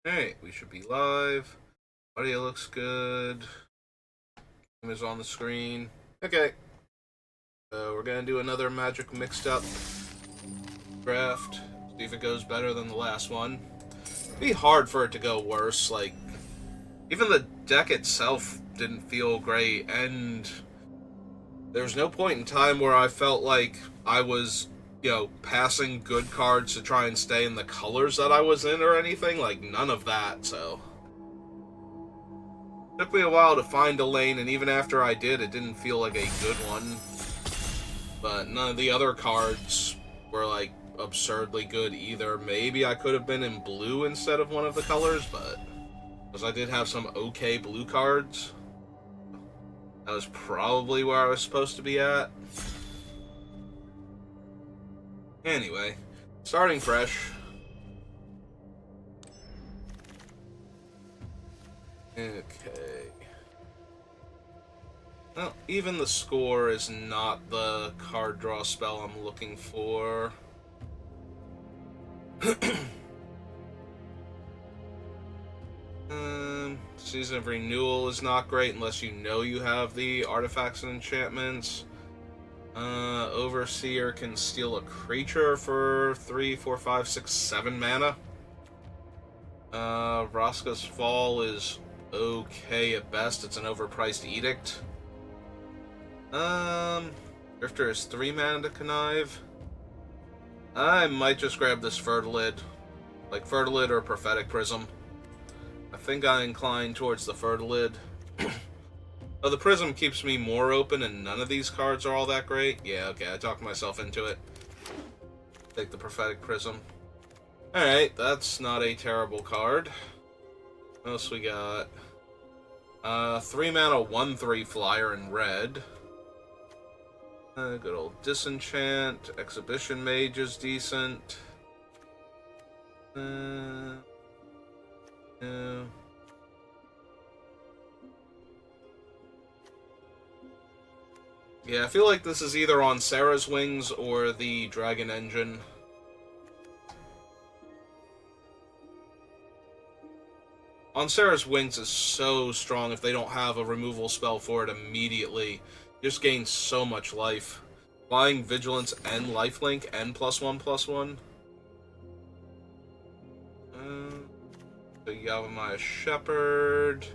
Alright, we should be live. Audio looks good. Game is on the screen. Okay. So we're gonna do another Magic Mixed Up draft. See if it goes better than the last one. It'd be hard for it to go worse. Like, even the deck itself didn't feel great, and there's no point in time where I felt like I was, passing good cards to try and stay in the colors that I was in or anything. Like, none of that, so. Took me a while to find a lane, and even after I did, it didn't feel like a good one. But none of the other cards were, like, absurdly good either. Maybe I could have been in blue instead of one of the colors, but because I did have some okay blue cards. That was probably where I was supposed to be at. Anyway, starting fresh. Okay. Well, even the score is not the card draw spell I'm looking for. Season of Renewal is not great unless you know you have the artifacts and enchantments. Overseer can steal a creature for 3, 4, 5, 6, 7 mana. Vraska's Fall is okay at best. It's an overpriced edict. Drifter is 3 mana to connive. I might just grab this Fertilid. Like Fertilid or Prophetic Prism. I think I incline towards the Fertilid. Oh, the Prism keeps me more open and none of these cards are all that great. Yeah, okay, I talked myself into it. Take the Prophetic Prism. Alright, that's not a terrible card. What else we got? 3 mana 1/3 flyer in red. Good old Disenchant. Exhibition Mage is decent. Yeah. Yeah, I feel like this is either on Sarah's Wings or the Dragon Engine. On Sarah's Wings is so strong if they don't have a removal spell for it immediately. You just gain so much life. Flying, Vigilance, and Lifelink, and +1/+1. The Yavimaya Shepherd.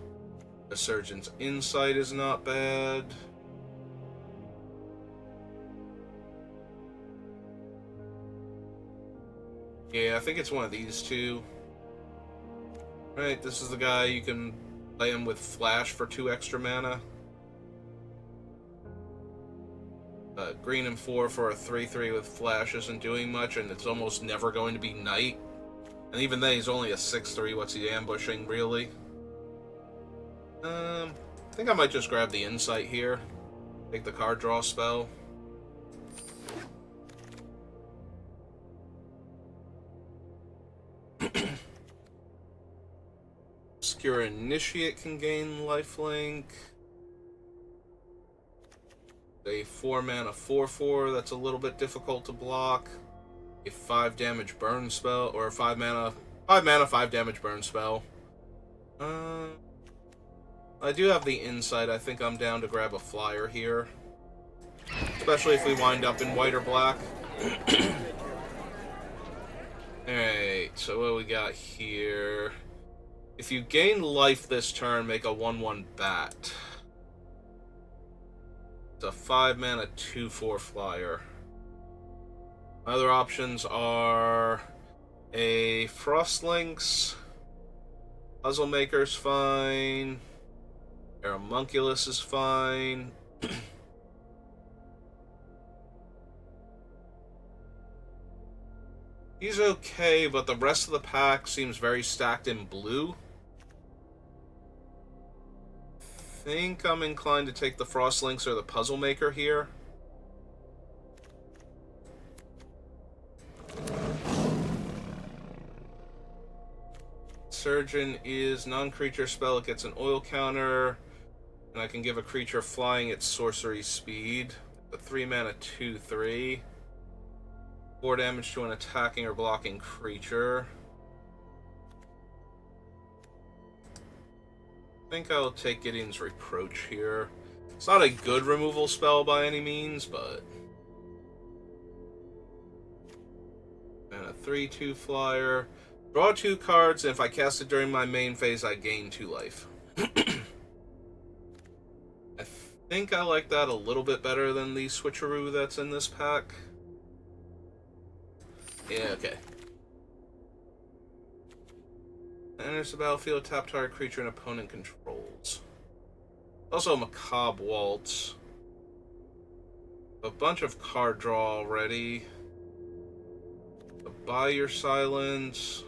The Surgeon's Insight is not bad. Yeah, I think it's one of these two. Right, this is the guy you can play him with Flash for 2 extra mana. Green and 4 for a 3/3 with Flash isn't doing much, and it's almost never going to be Night. And even then, he's only a 6/3. What's he ambushing, really? I think I might just grab the Insight here. Take the card draw spell. Obscure Initiate can gain lifelink. A 4 mana 4/4 that's a little bit difficult to block. A 5 damage burn spell, or a 5 mana 5 damage burn spell. I do have the Insight. I think I'm down to grab a flyer here, especially if we wind up in white or black. Alright, so what we got here? If you gain life this turn, make a 1/1 bat. It's a 5 mana 2/4 flyer. My other options are a Frostlinks, Puzzle Maker's fine, Aeromunculus is fine. He's okay, but the rest of the pack seems very stacked in blue. I think I'm inclined to take the Frostlinks or the Puzzle Maker here. Surgeon is non-creature spell. It gets an oil counter, and I can give a creature flying its sorcery speed. A 3 mana 2/3. 4 damage to an attacking or blocking creature. think I'll take Gideon's Reproach here. It's not a good removal spell by any means, but... And a 3/2 flyer. Draw 2 cards, and if I cast it during my main phase, I gain 2 life. I think I like that a little bit better than the switcheroo that's in this pack. Yeah, okay. Enters the battlefield, tap target creature an opponent controls. Also, Macabre Waltz. A bunch of card draw already. Buy your silence.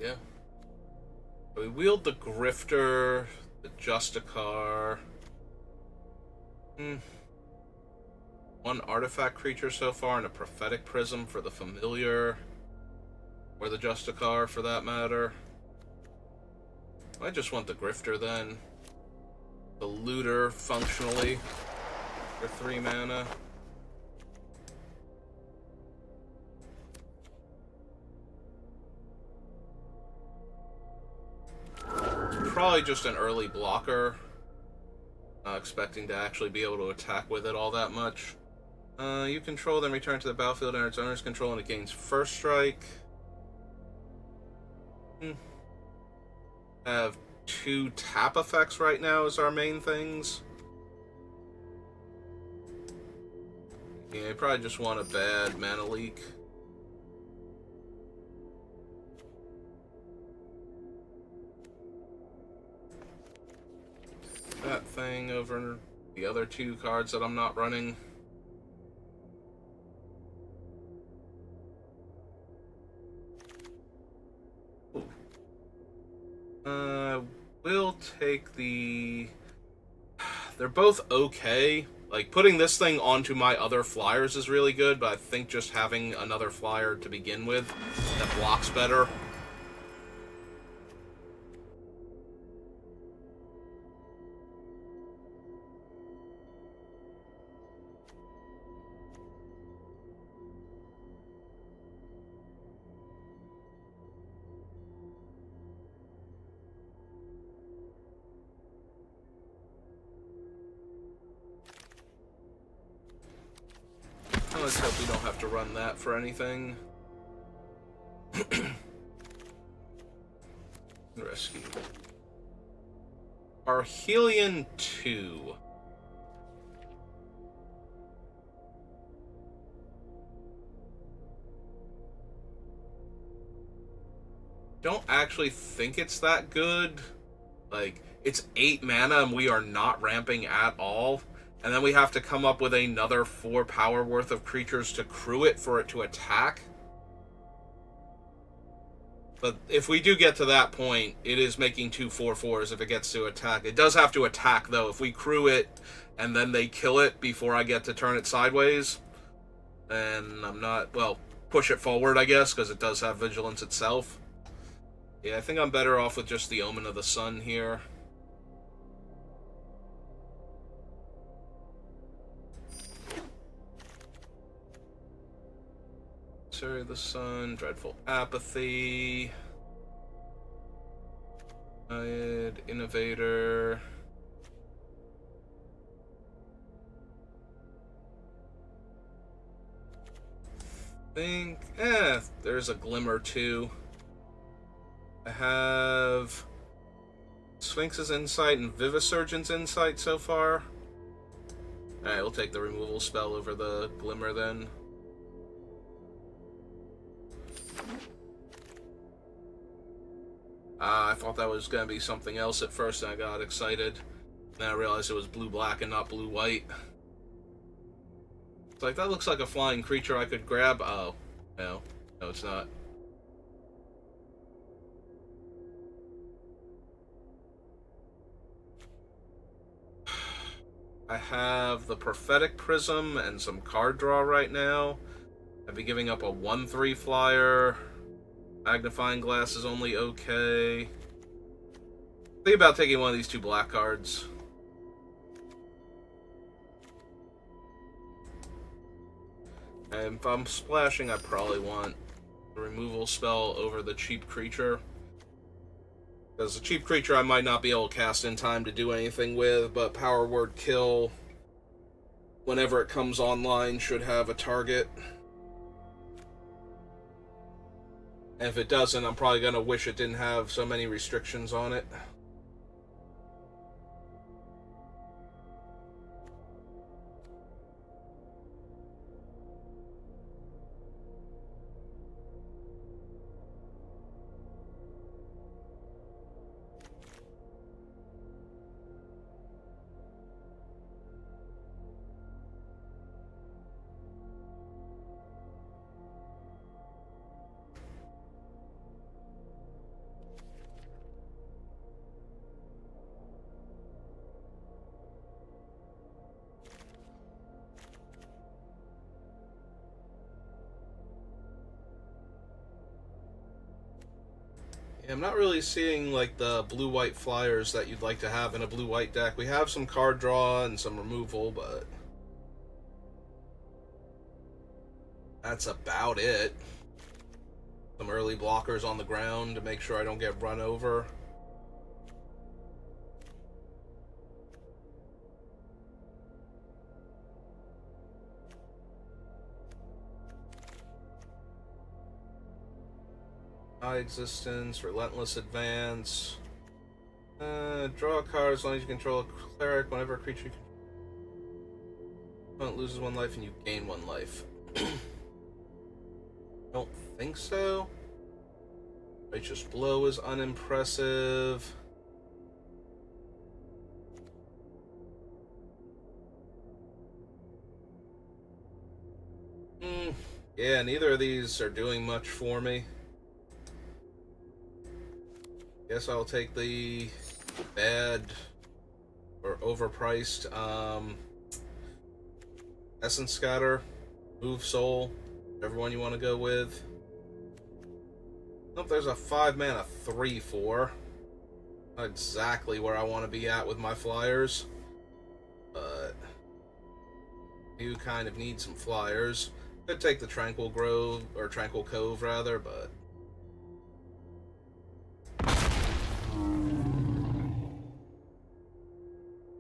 Yeah. We wield the Grifter, the Justicar. One artifact creature so far, and a Prophetic Prism for the Familiar. Or the Justicar, for that matter. I just want the Grifter, then. The Looter, functionally. For 3 mana. Probably just an early blocker. Not expecting to actually be able to attack with it all that much. You control, then return to the battlefield under its owner's control, and it gains first strike. Have 2 tap effects right now as our main things. Yeah, you probably just want a bad mana leak. That thing over the other 2 cards that I'm not running. We'll take the... They're both okay. Like, putting this thing onto my other flyers is really good, but I think just having another flyer to begin with that blocks better. Let's hope we don't have to run that for anything. Rescue. Arhelion 2. Don't actually think it's that good. Like, it's 8 mana and we are not ramping at all. And then we have to come up with another 4 power worth of creatures to crew it for it to attack. But if we do get to that point, it is making 2 4/4s if it gets to attack. It does have to attack, though. If we crew it and then they kill it before I get to turn it sideways, then I'm not... Well, push it forward, I guess, because it does have vigilance itself. Yeah, I think I'm better off with just the Omen of the Sun here. Sorry, the Sun, Dreadful Apathy, Innovator. There's a Glimmer too. I have Sphinx's Insight and Vivisurgeon's Insight so far. Alright, we'll take the removal spell over the Glimmer then. I thought that was going to be something else at first, and I got excited. Then I realized it was blue-black and not blue-white. It's like, that looks like a flying creature I could grab. Oh, no. No, it's not. I have the Prophetic Prism and some card draw right now. I'd be giving up a 1/3 flyer. Magnifying Glass is only okay. Think about taking one of these 2 black cards. And if I'm splashing, I probably want the removal spell over the cheap creature. Because the cheap creature I might not be able to cast in time to do anything with, but Power Word Kill, whenever it comes online, should have a target. And if it doesn't, I'm probably going to wish it didn't have so many restrictions on it. I'm not really seeing like the blue-white flyers that you'd like to have in a blue-white deck. We have some card draw and some removal, but that's about it. Some early blockers on the ground to make sure I don't get run over. High Existence, Relentless Advance. Draw a card as long as you control a cleric. Whenever a creature loses 1 life and you gain 1 life. Don't think so. Righteous Blow is unimpressive. Yeah, neither of these are doing much for me. Guess I'll take the bad or overpriced Essence Scatter, Move Soul, whichever one you want to go with. Nope, there's a 5-mana 3/4. Not exactly where I want to be at with my flyers, but I do kind of need some flyers. Could take the Tranquil Grove, or Tranquil Cove rather, but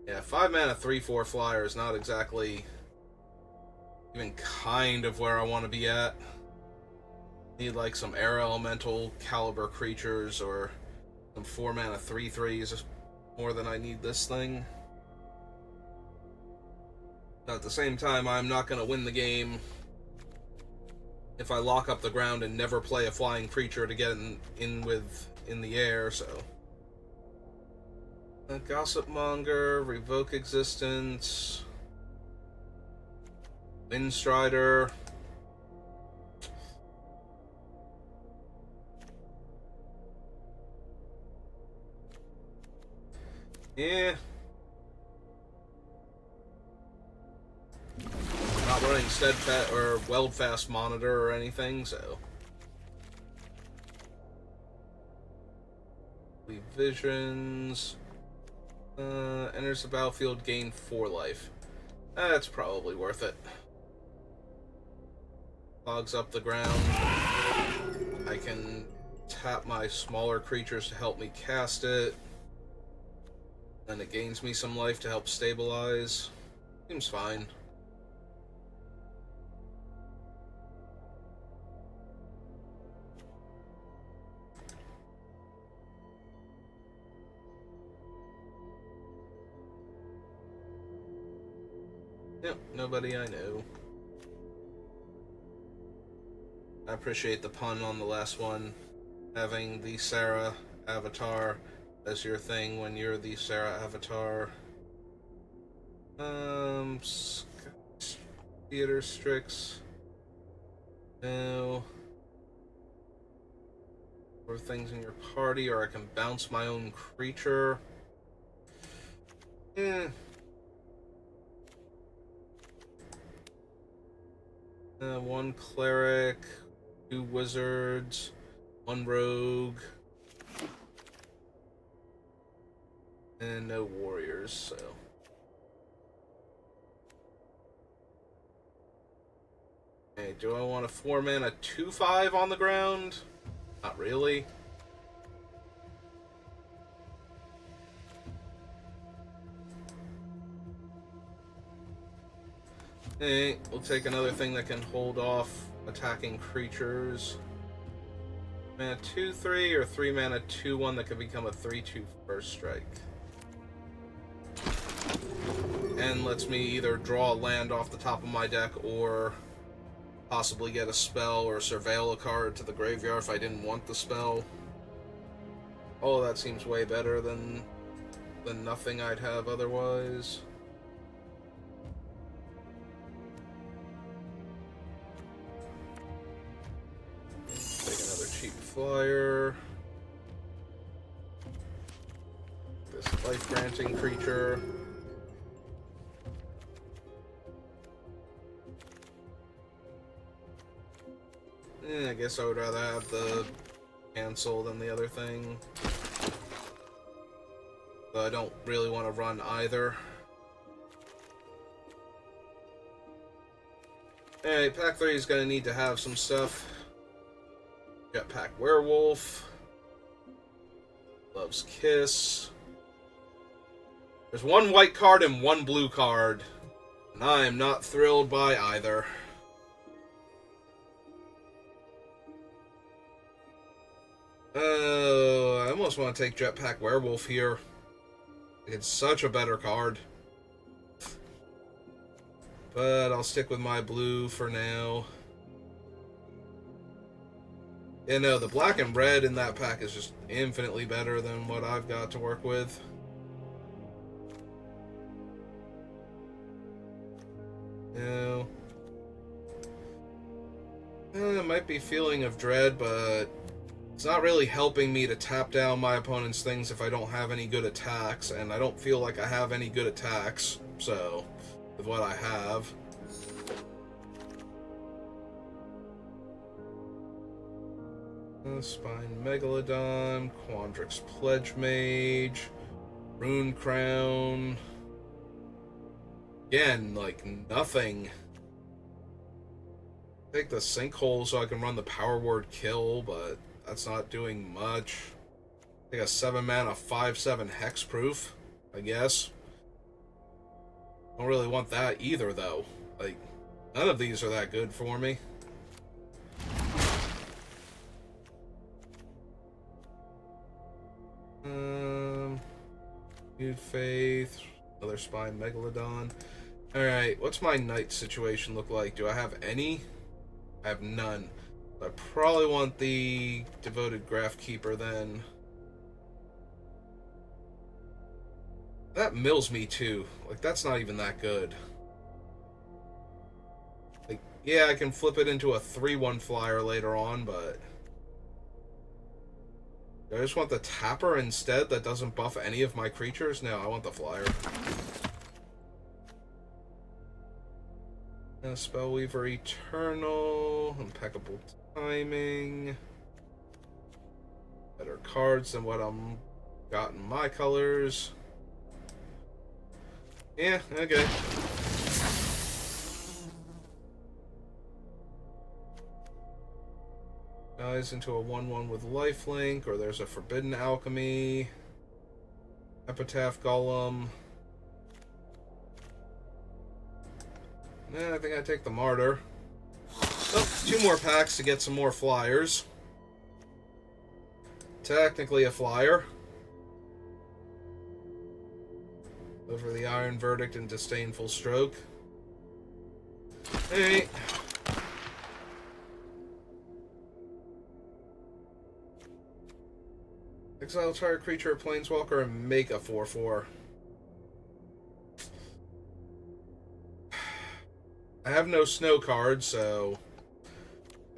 yeah, 5-mana 3/4 flyer is not exactly even kind of where I want to be at. Need like some air elemental caliber creatures or some 4-mana 3/3s more than I need this thing. But at the same time, I'm not going to win the game if I lock up the ground and never play a flying creature to get in the air, so. Gossipmonger, Revoke Existence, Windstrider. Yeah. Not running Steadfast or Weldfast Monitor or anything, so. Leave Visions. Enters the battlefield, gain 4 life. That's probably worth it. Clogs up the ground. I can tap my smaller creatures to help me cast it. Then it gains me some life to help stabilize. Seems fine. Yep, nobody I know. I appreciate the pun on the last one. Having the Sarah avatar as your thing when you're the Sarah avatar. Theater Strix. No. Or things in your party, or I can bounce my own creature. Eh. One cleric, 2 wizards, 1 rogue, and no warriors, so. Hey, do I want a 4-mana 2/5 on the ground? Not really. Hey, we'll take another thing that can hold off attacking creatures. Mana 2/3 or 3 mana 2/1 that could become a 3/2 first strike. And lets me either draw a land off the top of my deck or possibly get a spell or surveil a card to the graveyard if I didn't want the spell. Oh, that seems way better than nothing I'd have otherwise. Take another cheap flyer. This life-granting creature. I guess I would rather have the cancel than the other thing. But I don't really want to run either. Hey, pack 3 is going to need to have some stuff. Jetpack Werewolf. Love's Kiss. There's 1 white card and 1 blue card. And I am not thrilled by either. Oh, I almost want to take Jetpack Werewolf here. It's such a better card. But I'll stick with my blue for now. Yeah, no, the black and red in that pack is just infinitely better than what I've got to work with. No. It might be Feeling of Dread, but it's not really helping me to tap down my opponent's things if I don't have any good attacks, and I don't feel like I have any good attacks, so, with what I have. Spine Megalodon, Quandrix Pledge Mage, Rune Crown. Again, like, nothing. Take the Sinkhole so I can run the Power Word Kill, but that's not doing much. Take a 7 mana 5/7 Hexproof, I guess. Don't really want that either, though. Like, none of these are that good for me. Good Faith, another Spine Megalodon. Alright, what's my knight situation look like? Do I have any? I have none. I probably want the Devoted Graphkeeper then. That mills me too. Like, that's not even that good. Like, yeah, I can flip it into a 3/1 flyer later on, but do I just want the Tapper instead that doesn't buff any of my creatures? No, I want the flyer. Spellweaver Eternal, Impeccable Timing. Better cards than what I'm got in my colors. Yeah, okay. Dies into a 1/1 with lifelink, or there's a Forbidden Alchemy. Epitaph Golem. I think I take the Martyr. Oh, 2 more packs to get some more flyers. Technically a flyer. Over the Iron Verdict and Disdainful Stroke. Hey. Exile target creature or planeswalker and make a 4/4. I have no snow cards, so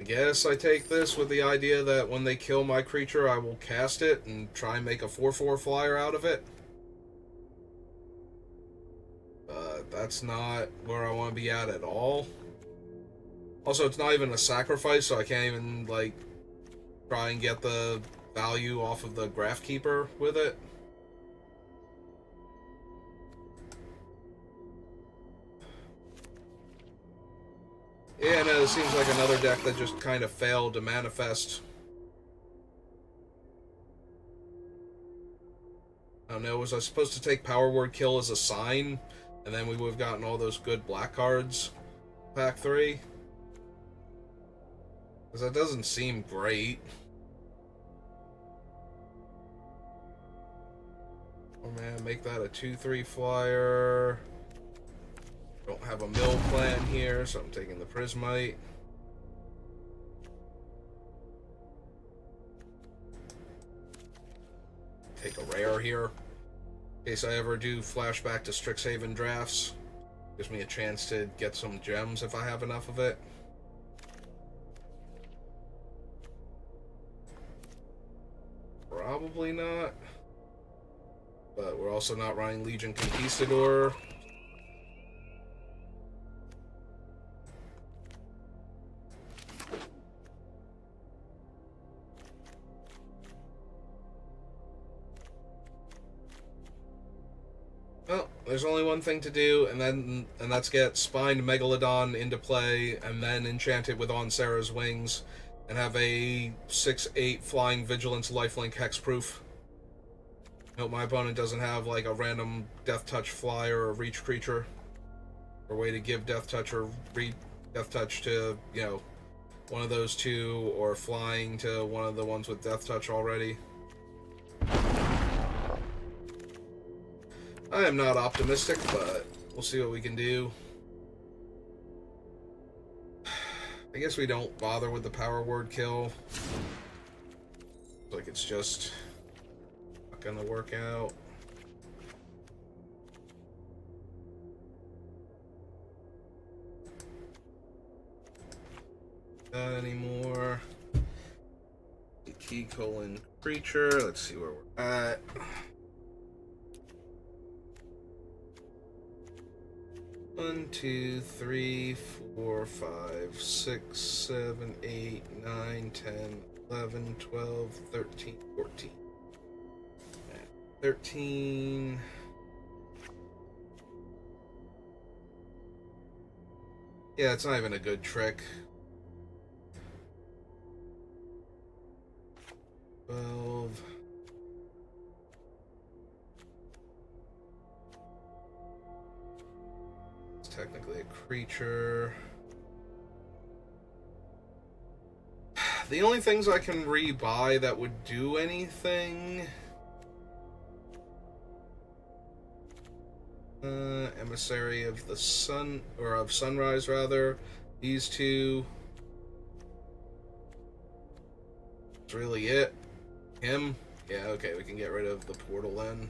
I guess I take this with the idea that when they kill my creature, I will cast it and try and make a 4/4 flyer out of it. But that's not where I want to be at all. Also, it's not even a sacrifice, so I can't even, like, try and get the value off of the Graphkeeper with it. Yeah, no, it seems like another deck that just kind of failed to manifest. I don't know, was I supposed to take Power Word Kill as a sign, and then we would have gotten all those good black cards, pack 3? Because that doesn't seem great. Oh man, make that a 2/3 flyer. Don't have a mill plan here, so I'm taking the Prismite. Take a rare here. In case I ever do flashback to Strixhaven drafts. Gives me a chance to get some gems if I have enough of it. Probably not. But we're also not running Legion Conquistador. Well, there's only one thing to do, and that's get Spined Megalodon into play, and then enchant it with On Sarah's Wings, and have a 6/8 Flying Vigilance Lifelink Hexproof. Nope, my opponent doesn't have like a random Death Touch flyer or reach creature, or way to give Death Touch or Death Touch to, you know, one of those two, or flying to one of the ones with Death Touch already. I am not optimistic, but we'll see what we can do. I guess we don't bother with the Power Word Kill. Like it's just not gonna work out. Not anymore. Key colon creature. Let's see where we're at. One, 2, 3, 4, 5, 6, 7, 8, 9, 10, 11, 12, 13, 14. 13. Yeah, it's not even a good trick. 12. It's technically a creature. The only things I can rebuy that would do anything... Emissary of the Sun, or of Sunrise rather. These two. That's really it. Him? Yeah, okay, we can get rid of the portal then.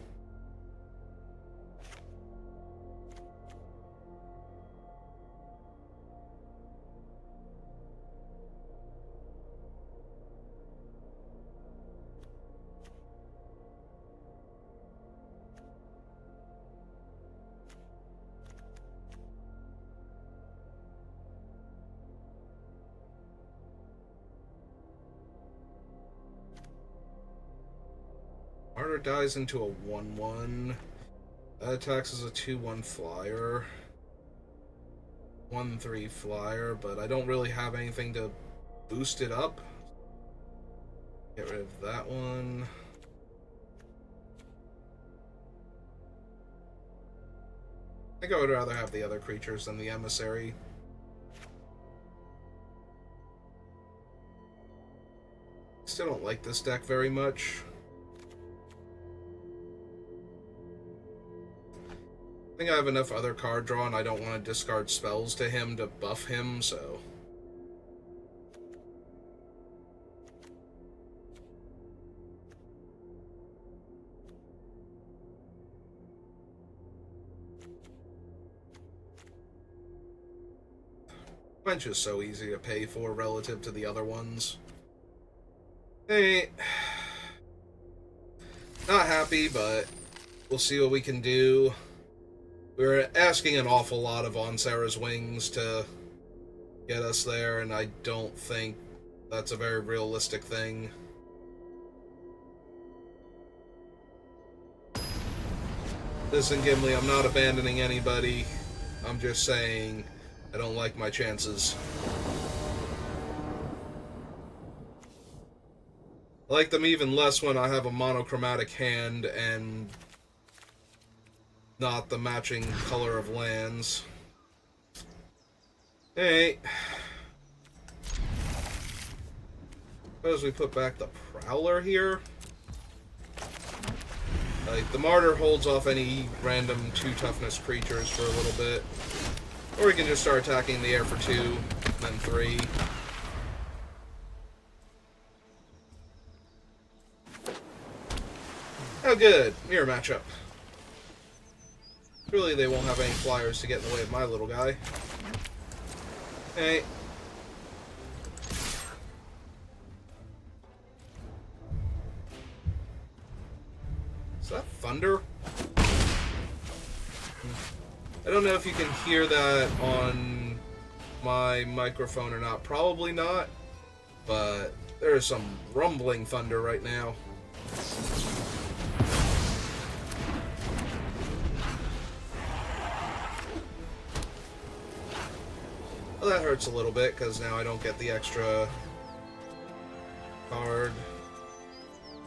Martyr dies into a 1/1. That attacks as a 2/1 flyer. 1/3 flyer, but I don't really have anything to boost it up. Get rid of that one. I think I would rather have the other creatures than the Emissary. Still don't like this deck very much. I think I have enough other card draw, and I don't want to discard spells to him to buff him, so... Quench is so easy to pay for relative to the other ones. Hey... Not happy, but we'll see what we can do. We're asking an awful lot of Onsera's Wings to get us there, and I don't think that's a very realistic thing. Listen, Gimli, I'm not abandoning anybody. I'm just saying I don't like my chances. I like them even less when I have a monochromatic hand and not the matching color of lands. Hey. Suppose we put back the Prowler here. Like, the Martyr holds off any random 2 toughness creatures for a little bit. Or we can just start attacking the air for 2, then 3. Oh, good. Mirror matchup. Surely they won't have any flyers to get in the way of my little guy. Hey. Is that thunder? I don't know if you can hear that on my microphone or not. Probably not. But there is some rumbling thunder right now. Well, that hurts a little bit, because now I don't get the extra card,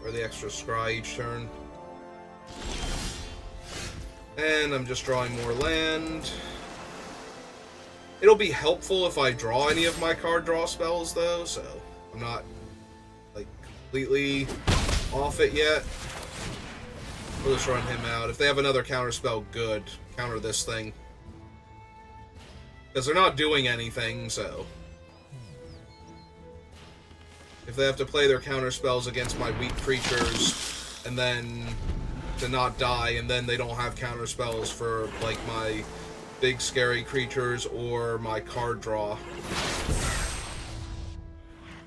or the extra scry each turn. And I'm just drawing more land. It'll be helpful if I draw any of my card draw spells, though, so I'm not, like, completely off it yet. We'll just run him out. If they have another counter spell, good. Counter this thing. Because they're not doing anything, so... If they have to play their counter spells against my weak creatures, and then to not die, and then they don't have counter spells for, like, my big scary creatures or my card draw.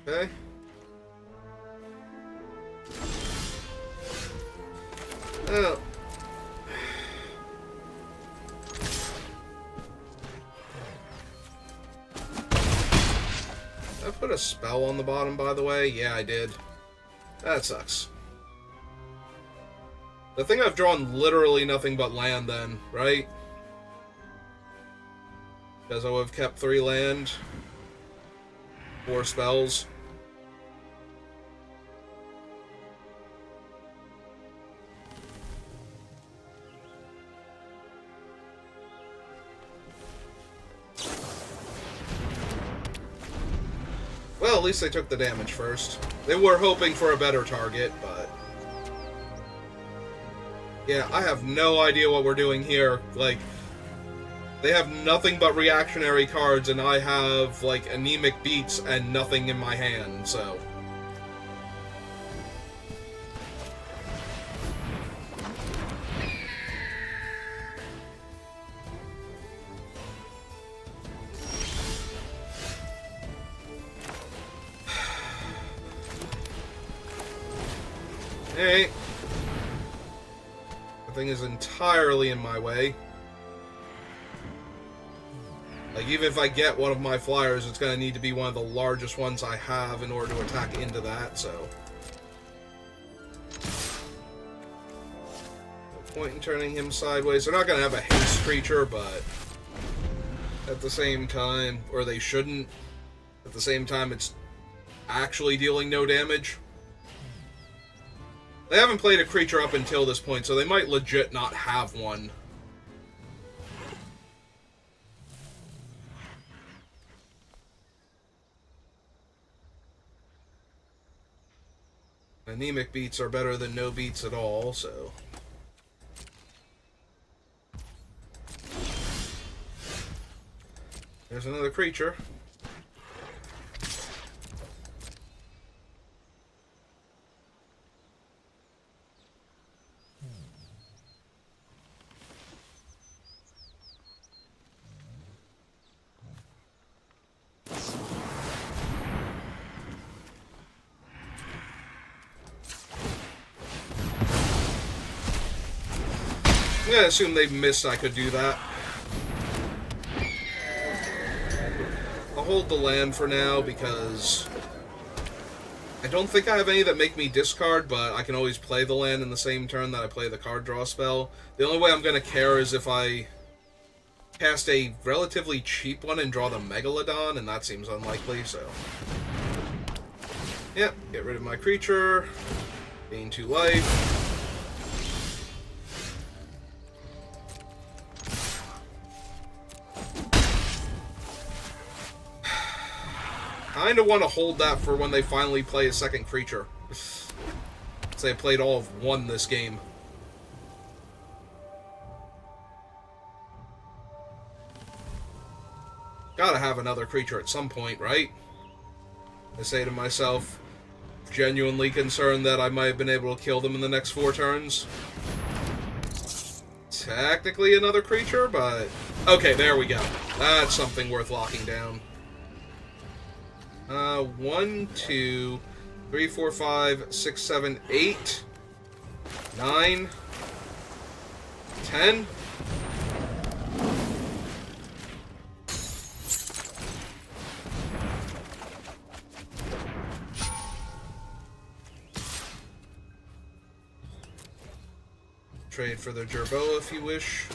Okay. Oh. Did I put a spell on the bottom, by the way? Yeah, I did. That sucks. I think I've drawn literally nothing but land then, right? Because I would have kept 3 land. 4 spells. Well, at least they took the damage first. They were hoping for a better target, but... Yeah, I have no idea what we're doing here. Like, they have nothing but reactionary cards, and I have, like, anemic beats and nothing in my hand, so... Hey! The thing is entirely in my way. Like, even if I get one of my flyers, it's gonna need to be one of the largest ones I have in order to attack into that, so... No point in turning him sideways. They're not gonna have a haste creature, but... At the same time, or they shouldn't. At the same time, it's actually dealing no damage. They haven't played a creature up until this point, so they might legit not have one. Anemic beats are better than no beats at all, so... There's another creature. I'm gonna assume they missed I could do that. I'll hold the land for now because I don't think I have any that make me discard, but I can always play the land in the same turn that I play the card draw spell. The only way I'm gonna care is if I cast a relatively cheap one and draw the Megalodon, and that seems unlikely, so... Yep, get rid of my creature, gain 2 life. Kinda want to hold that for when they finally play a second creature. So they played all of 1 this game. Gotta have another creature at some point, right? I say to myself, genuinely concerned that I might have been able to kill them in the next 4 turns. Technically another creature, but... Okay, there we go. That's something worth locking down. 1, 2, 3, 4, 5, 6, 7, 8, 9, 10. Trade for the Jerboa if you wish.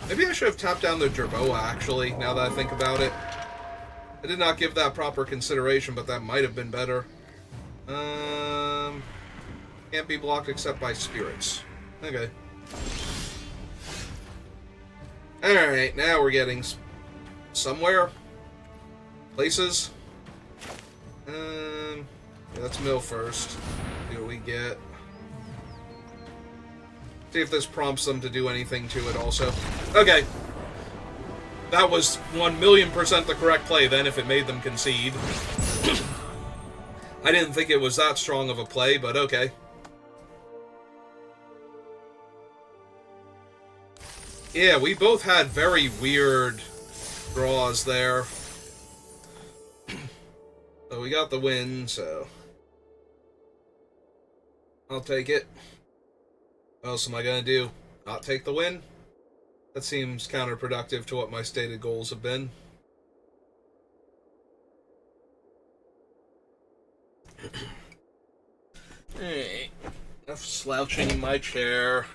Maybe I should have tapped down the Jerboa, actually, now that I think about it. I did not give that proper consideration, but that might have been better. Can't be blocked except by spirits. Okay. Alright, now we're getting somewhere. Places. Let's mill first. See what we get. See if this prompts them to do anything to it also. Okay. That was 1,000,000% the correct play then if it made them concede. I didn't think it was that strong of a play, but okay. Yeah, we both had very weird draws there. So we got the win, so... I'll take it. What else am I gonna do? Not take the win? That seems counterproductive to what my stated goals have been. Alright. Enough slouching in my chair.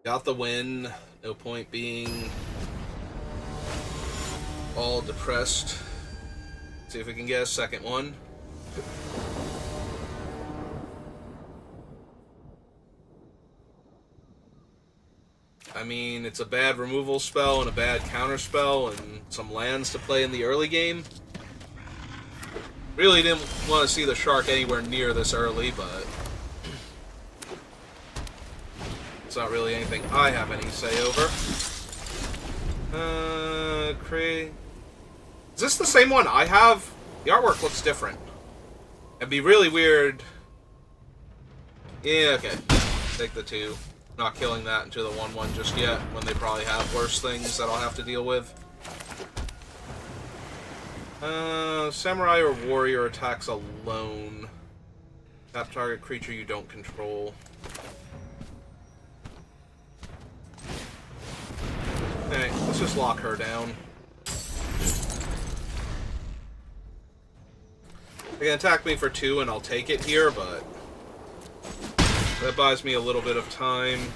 Got the win. No point being all depressed. See if we can get a second one. I mean, it's a bad removal spell and a bad counter spell and some lands to play in the early game. Really didn't want to see the shark anywhere near this early, but it's not really anything I have any say over. Is this the same one I have? The artwork looks different. It'd be really weird. Yeah, okay. Take the 2. Not killing that into the 1/1 just yet, when they probably have worse things that I'll have to deal with. Samurai or warrior attacks alone. Tap target creature you don't control. Okay, let's just lock her down. They can attack me for 2 and I'll take it here, but that buys me a little bit of time.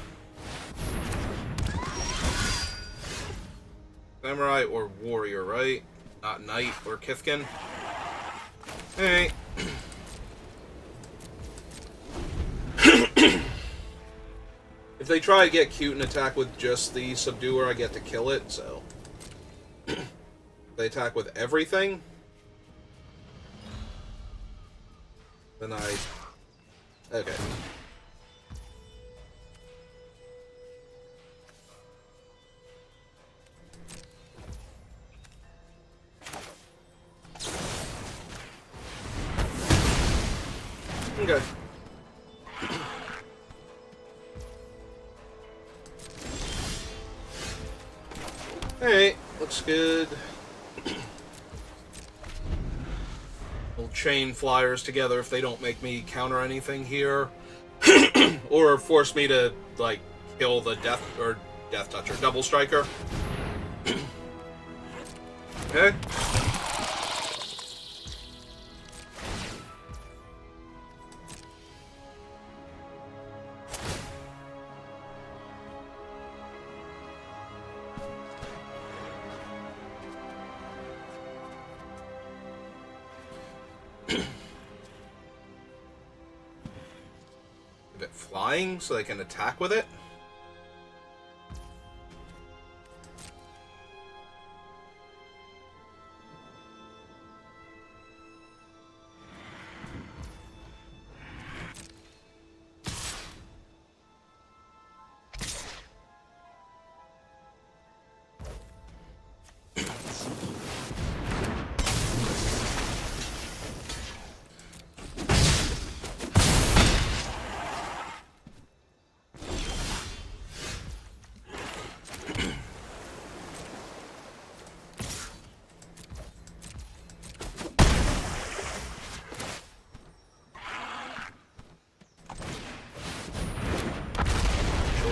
Samurai or warrior, right? Not knight or Kithkin. Alright. If they try to get cute and attack with just the subduer, I get to kill it, so... If they attack with everything, then I... Okay. Okay. Alright, looks good. We'll chain flyers together if they don't make me counter anything here. Or force me to, like, kill the Death Toucher, Double Striker. Okay. Give it flying so they can attack with it.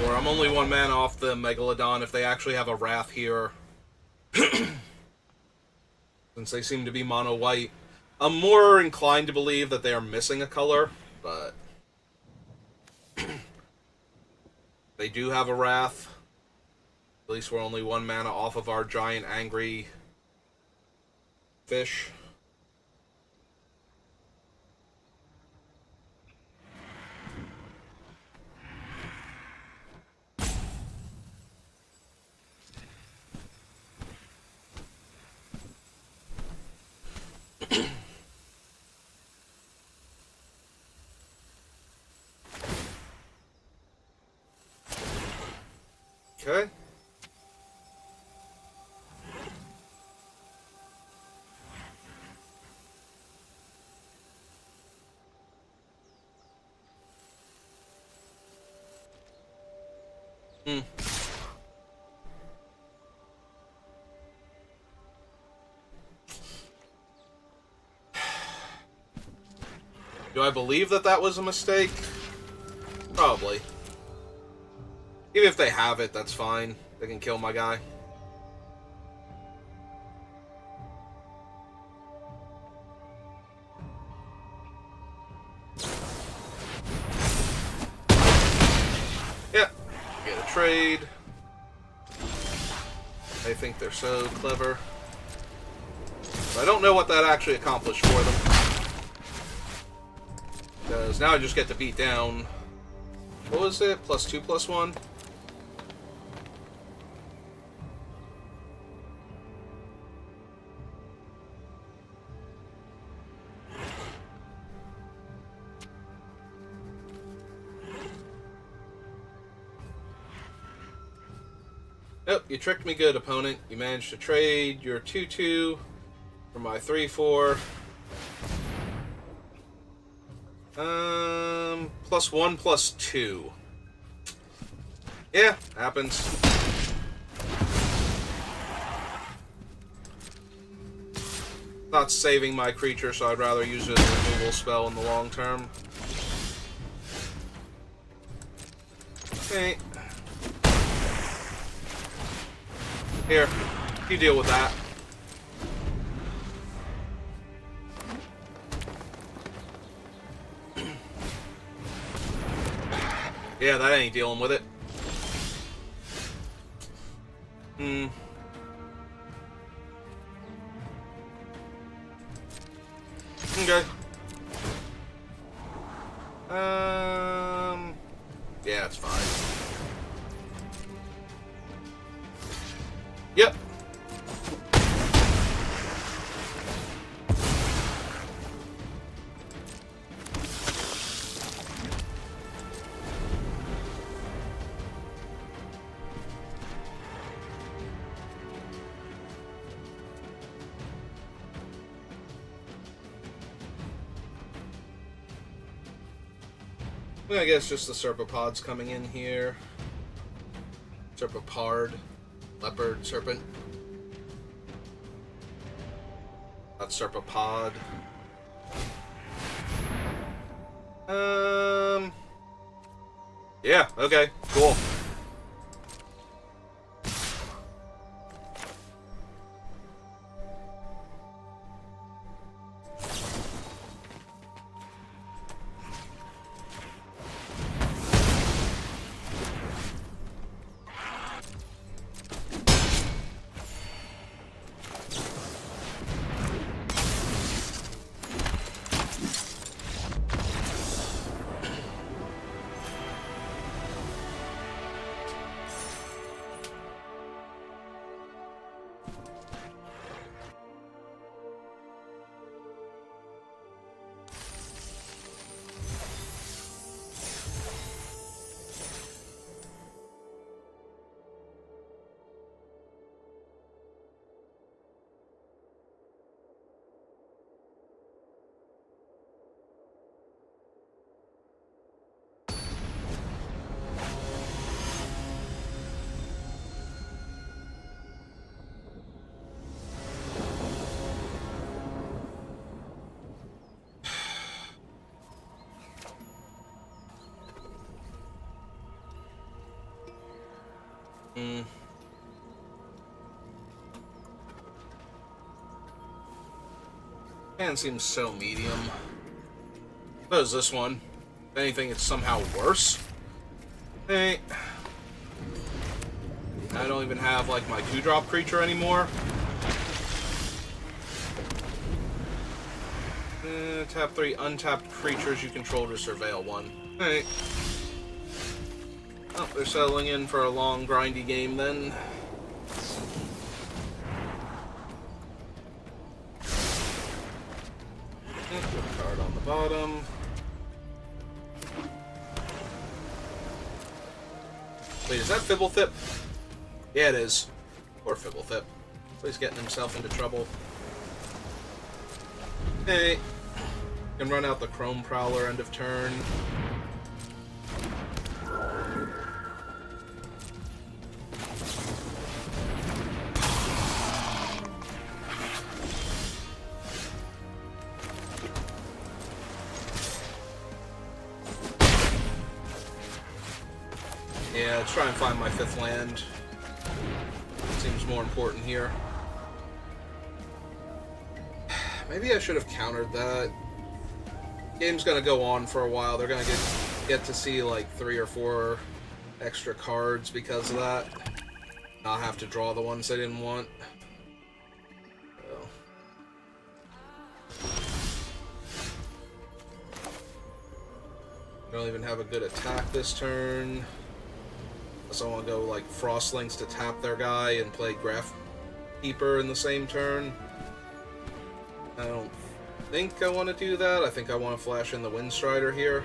I'm only one mana off the Megalodon if they actually have a Wrath here. Since they seem to be mono-white. I'm more inclined to believe that they are missing a color, but... they do have a Wrath. At least we're only one mana off of our giant angry fish. Okay. Do I believe that that was a mistake? Probably. Even if they have it, that's fine. They can kill my guy. Yeah. Get a trade. They think they're so clever. But I don't know what that actually accomplished for them. Because now I just get to beat down... What was it? +2, +1? Nope, you tricked me good, opponent. You managed to trade your 2/2 for my 3/4. +1, +2. Yeah, happens. Not saving my creature, so I'd rather use it as a removal spell in the long term. Okay. Here, you deal with that. Yeah, that ain't dealing with it. Okay. Yeah, it's fine. Yep. Well, I guess just the Serpopods coming in here. Serpopard. Leopard, serpent. That's Serpopod. Yeah, okay, cool. Man seems so medium. What is this one? If anything, it's somehow worse. Hey. I don't even have, like, my 2-drop creature anymore. Tap 3 untapped creatures you control to surveil 1. Alright. Oh, they're settling in for a long, grindy game then. Put a card on the bottom. Wait, is that Fibblethip? Yeah, it is. Poor Fibblethip. He's getting himself into trouble. Hey. Can run out the Chrome Prowler end of turn. Yeah, let's try and find my 5th land. Seems more important here. Maybe I should have countered that. Game's gonna go on for a while. They're gonna get to see like 3 or 4 extra cards because of that. I'll have to draw the ones I didn't want. Don't even have a good attack this turn. Unless I want to go like Frostlinks to tap their guy and play Graph Keeper in the same turn. I don't think I want to do that. I think I want to flash in the Windstrider here.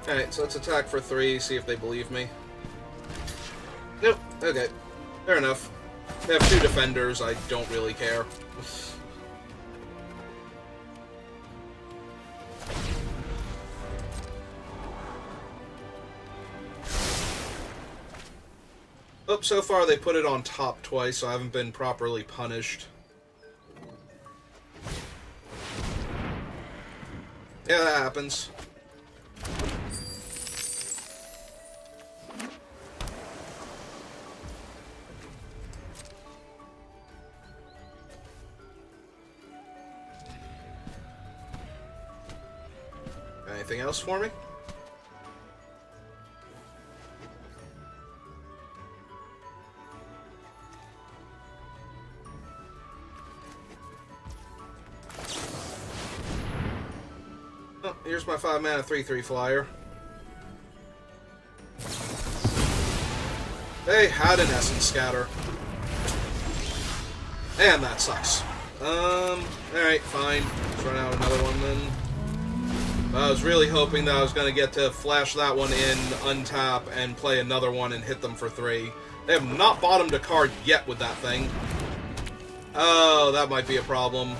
Alright, so let's attack for 3, see if they believe me. Nope, okay. Fair enough. They have 2 defenders, I don't really care. Oh, so far they put it on top twice, so I haven't been properly punished. Yeah, that happens. Anything else for me? Oh, here's my 5-mana 3/3 flyer. They had an Essence Scatter. And that sucks. Alright, fine. Let's run out another one then. I was really hoping that I was going to get to flash that one in, untap, and play another one and hit them for 3. They have not bottomed a card yet with that thing. Oh, that might be a problem.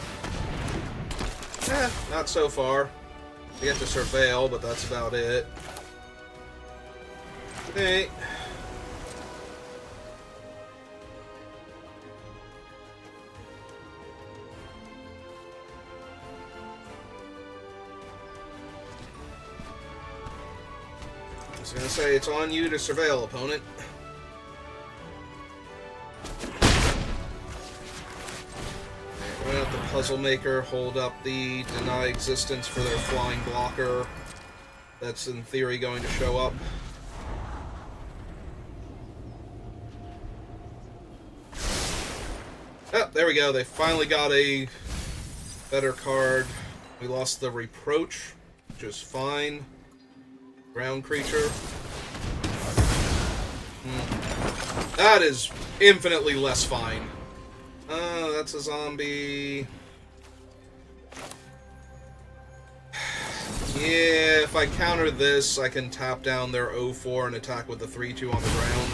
Not so far. I get to surveil, but that's about it. Hey. I was gonna say, it's on you to surveil, opponent. We're gonna have the Puzzle Maker hold up the deny existence for their flying blocker. That's in theory going to show up. Oh, there we go. They finally got a better card. We lost the Reproach, which is fine. Ground creature. That is infinitely less fine. That's a zombie. Yeah, if I counter this, I can tap down their 0-4 and attack with the 3-2 on the ground.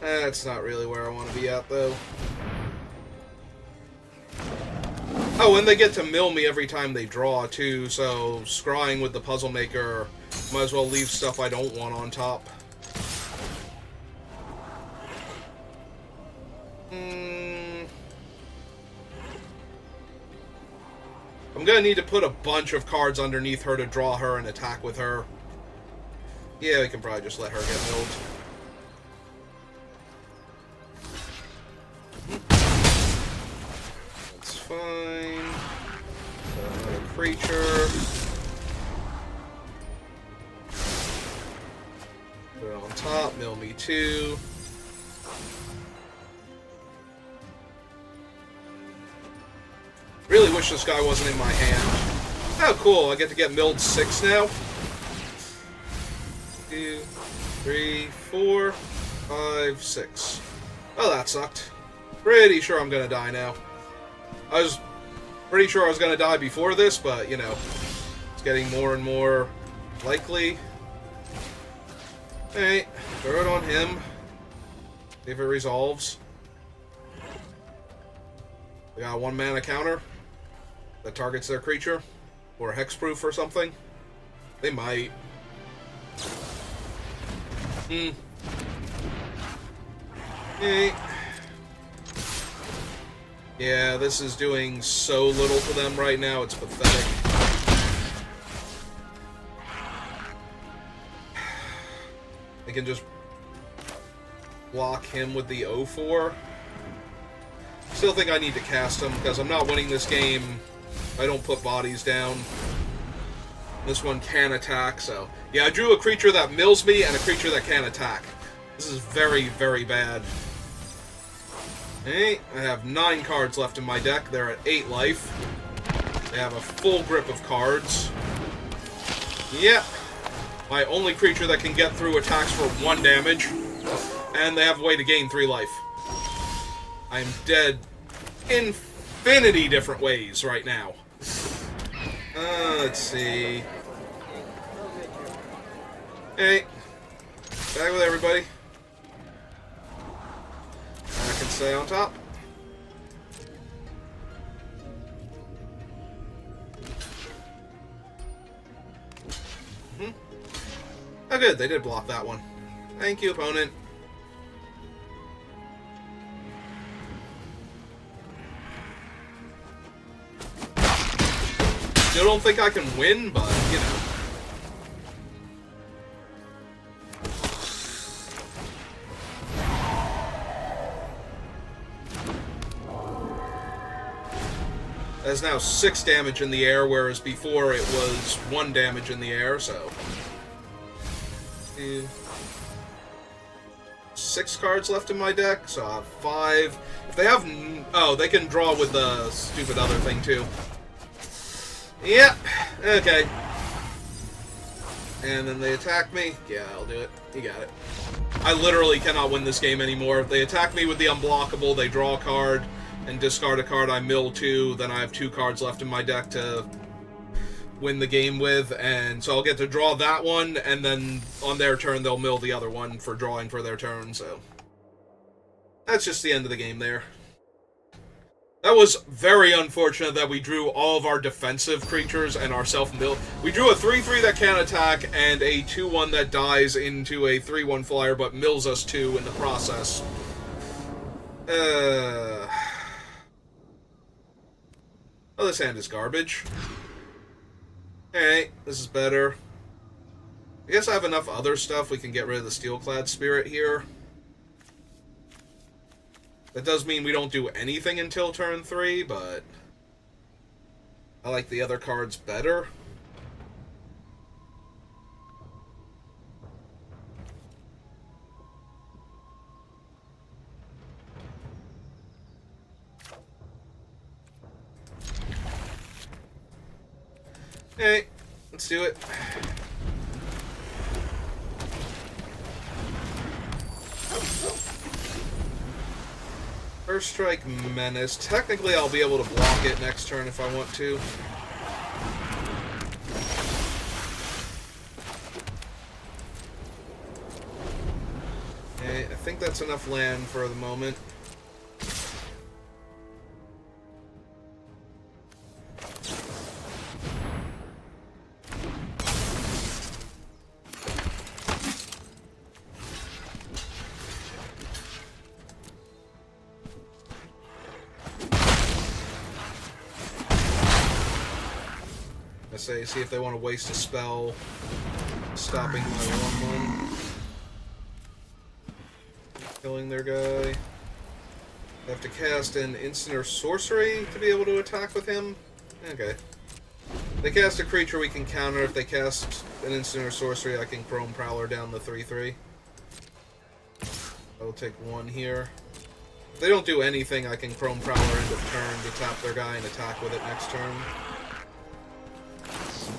That's not really where I want to be at, though. Oh, and they get to mill me every time they draw, too, so scrying with the Puzzle Maker, might as well leave stuff I don't want on top. I'm gonna need to put a bunch of cards underneath her to draw her and attack with her. Yeah, we can probably just let her get milled. That's fine. Another creature. Put it on top, mill me 2. Really wish this guy wasn't in my hand. Oh, cool. I get to get milled 6 now. 2, 3, 4, 5, 6. Oh, that sucked. Pretty sure I'm gonna die now. I was pretty sure I was gonna die before this, but, you know, it's getting more and more likely. Hey, throw it on him. See if it resolves. We got a 1-mana counter that targets their creature, or hexproof or something. They might. Hey. Yeah, this is doing so little to them right now, it's pathetic. I can just block him with the 0-4. Still think I need to cast him, because I'm not winning this game if I don't put bodies down. This one can attack, so... Yeah, I drew a creature that mills me and a creature that can attack. This is very, very bad. Okay, I have 9 cards left in my deck. They're at 8 life. They have a full grip of cards. Yep. My only creature that can get through attacks for 1 damage. And they have a way to gain 3 life. I'm dead infinity different ways right now. Let's see. Hey. Back with everybody. I can stay on top. Oh good, they did block that one. Thank you, opponent. Still don't think I can win, but, you know. There's now 6 damage in the air, whereas before it was 1 damage in the air, so... 6 cards left in my deck, so I have 5. If they have... Oh, they can draw with the stupid other thing, too. Yep. Okay. And then they attack me. Yeah, I'll do it. You got it. I literally cannot win this game anymore. If they attack me with the unblockable, they draw a card, and discard a card, I mill 2, then I have 2 cards left in my deck to win the game with, and so I'll get to draw that one, and then on their turn they'll mill the other one for drawing for their turn, so... That's just the end of the game there. That was very unfortunate that we drew all of our defensive creatures and our self-mill. We drew a 3-3 that can't attack and a 2-1 that dies into a 3-1 flyer but mills us 2 in the process. Oh, this hand is garbage. Hey, this is better. I guess I have enough other stuff we can get rid of the Steelclad Spirit here. That does mean we don't do anything until turn 3, but I like the other cards better. Hey, let's do it. First Strike Menace. Technically, I'll be able to block it next turn if I want to. Okay, I think that's enough land for the moment. See if they want to waste a spell stopping my 1-1. Killing their guy. They have to cast an instant or sorcery to be able to attack with him? Okay. If they cast a creature we can counter. If they cast an instant or sorcery, I can Chrome Prowler down the 3-3. I'll take 1 here. If they don't do anything, I can Chrome Prowler end of turn to tap their guy and attack with it next turn.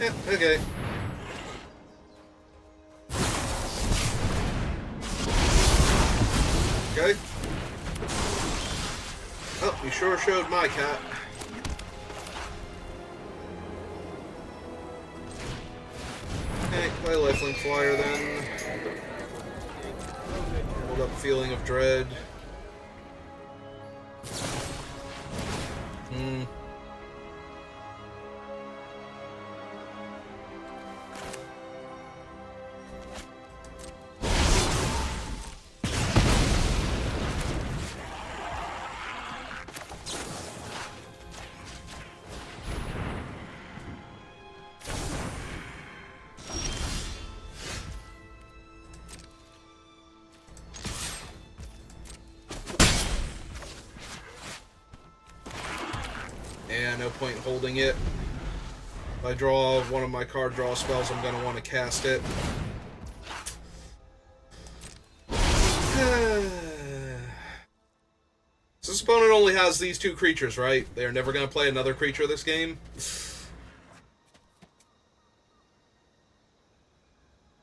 Yeah, okay. Okay. Oh, you sure showed my cat. Okay, play Lifelink Flyer then. Hold up Feeling of Dread. No point holding it. If I draw one of my card draw spells, I'm going to want to cast it. So this opponent only has these 2 creatures, right? They're never going to play another creature this game.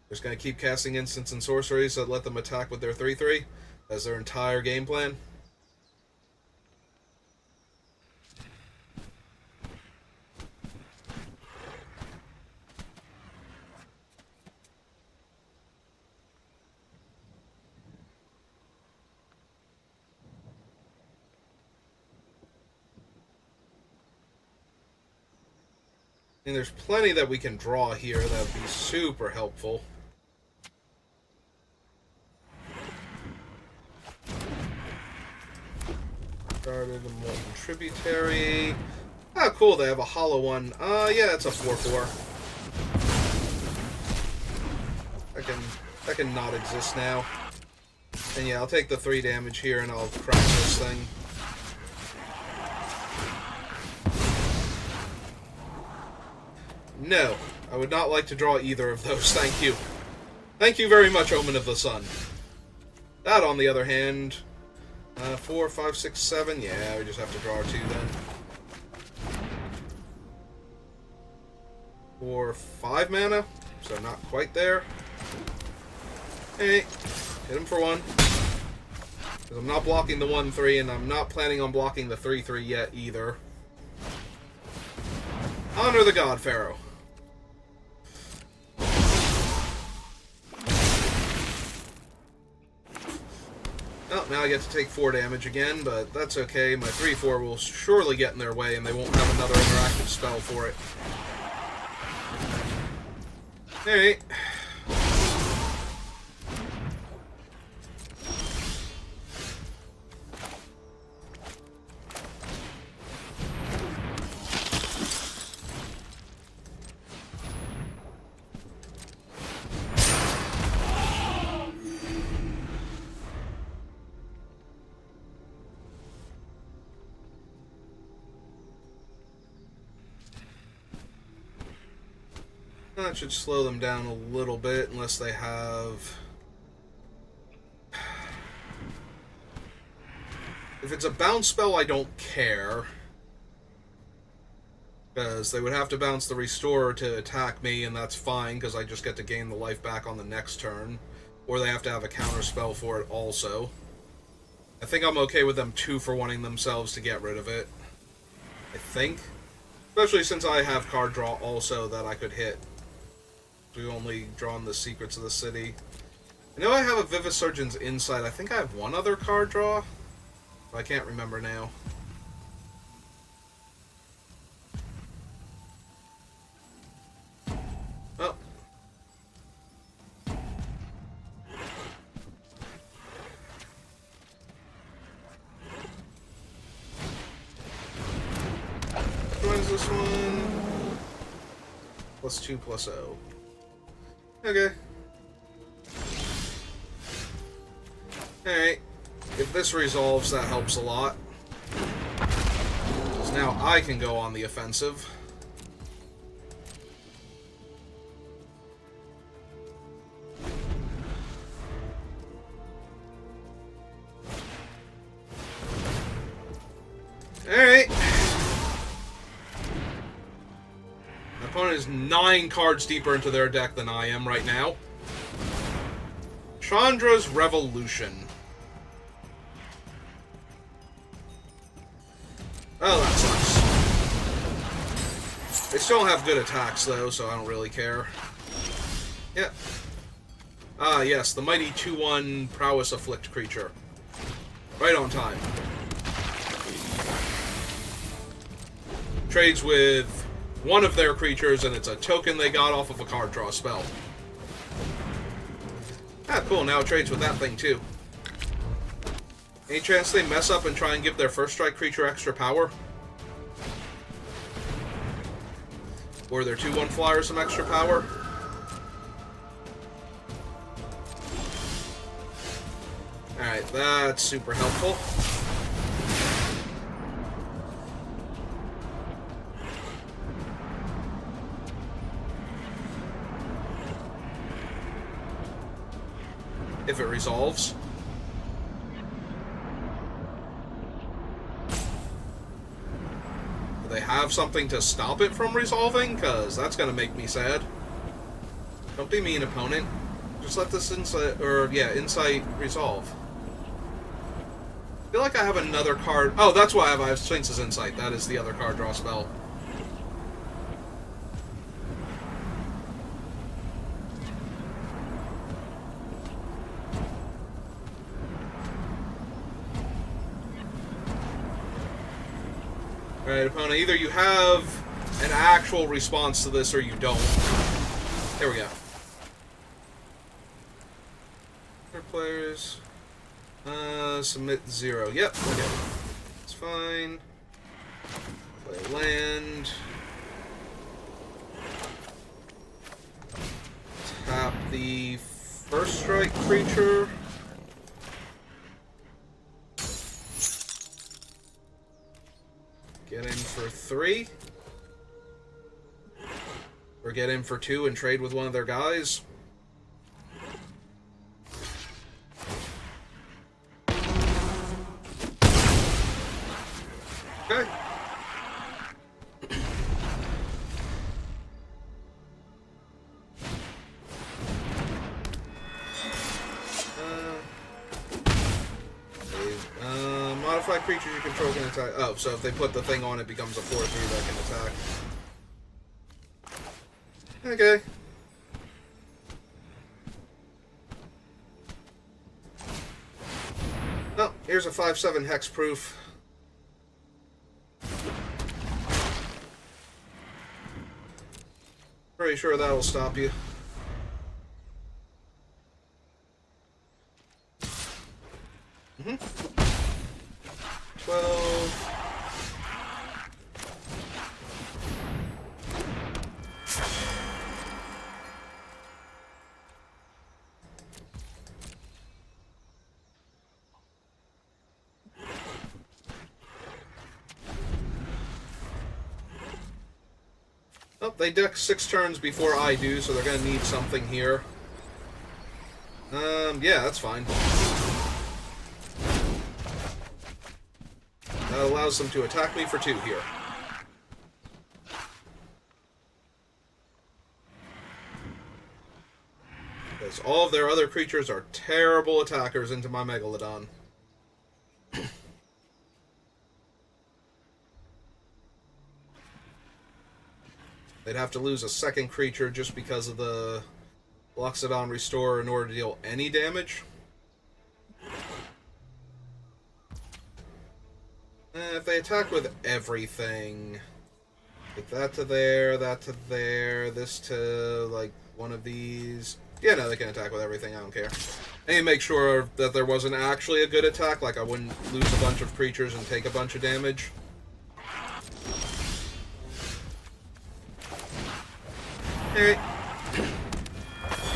Just going to keep casting instants and sorceries that let them attack with their 3-3 as their entire game plan. And there's plenty that we can draw here that would be super helpful. Started a Molten Tributary. Oh, cool, they have a hollow one. Yeah, it's a 4-4. That can not exist now. And yeah, I'll take the 3 damage here and I'll crack this thing. No, I would not like to draw either of those, thank you. Thank you very much, Omen of the Sun. That, on the other hand, 4, 5, 6, 7, yeah, we just have to draw 2 then. 4, 5 mana, so not quite there. Hey, hit him for 1. Because I'm not blocking the 1-3, and I'm not planning on blocking the 3-3 yet either. Honor the God Pharaoh. now I get to take 4 damage again, but that's okay. My 3-4 will surely get in their way, and they won't have another interactive spell for it. Alright. That should slow them down a little bit, unless they have... If it's a bounce spell, I don't care. Because they would have to bounce the Restorer to attack me, and that's fine, because I just get to gain the life back on the next turn. Or they have to have a counter spell for it also. I think I'm okay with them 2-for-1ing themselves to get rid of it. I think. Especially since I have card draw also that I could hit. We've only drawn the Secrets of the City. I know I have a Vivisurgeon's Insight. I think I have one other card draw. But I can't remember now. Oh. What is this one? +2/+0. Okay. Alright. If this resolves, that helps a lot. Because now I can go on the offensive. Alright. My opponent is 9 cards deeper into their deck than I am right now. Chandra's Revolution. Oh, that sucks. They still have good attacks, though, so I don't really care. Yep. Ah, yes, the mighty 2/1 Prowess Afflict creature. Right on time. Trades with one of their creatures, and it's a token they got off of a card draw spell. Ah, cool, now it trades with that thing, too. Any chance they mess up and try and give their first strike creature extra power? Or their 2/1 flyer some extra power? Alright, that's super helpful. If it resolves. Do they have something to stop it from resolving? Because that's going to make me sad. Don't be mean, opponent. Just let this insight, insight resolve. I feel like I have another card. Oh, that's why I have Sphinx's Insight. That is the other card draw spell. Alright, opponent, either you have an actual response to this or you don't. There we go. Players. Submit 0. Yep, okay. It's fine. Play land. Tap the first strike creature. Get in for 3. Or get in for 2 and trade with one of their guys. Okay. Modify creatures you control can attack. Oh, so if they put the thing on, it becomes a 4/3 that can attack. Okay. Oh. Here's a 5/7 hexproof. Pretty sure that'll stop you. Mm-hmm. 12. Oh, they deck 6 turns before I do, so they're going to need something here. Yeah, that's fine. That allows them to attack me for 2 here. Because all of their other creatures are terrible attackers into my Megalodon. They'd have to lose a second creature just because of the Loxodon Restore in order to deal any damage. If they attack with everything, like that to there, this to, like, one of these. Yeah, no, they can attack with everything, I don't care. I need to make sure that there wasn't actually a good attack, like I wouldn't lose a bunch of creatures and take a bunch of damage. Alright.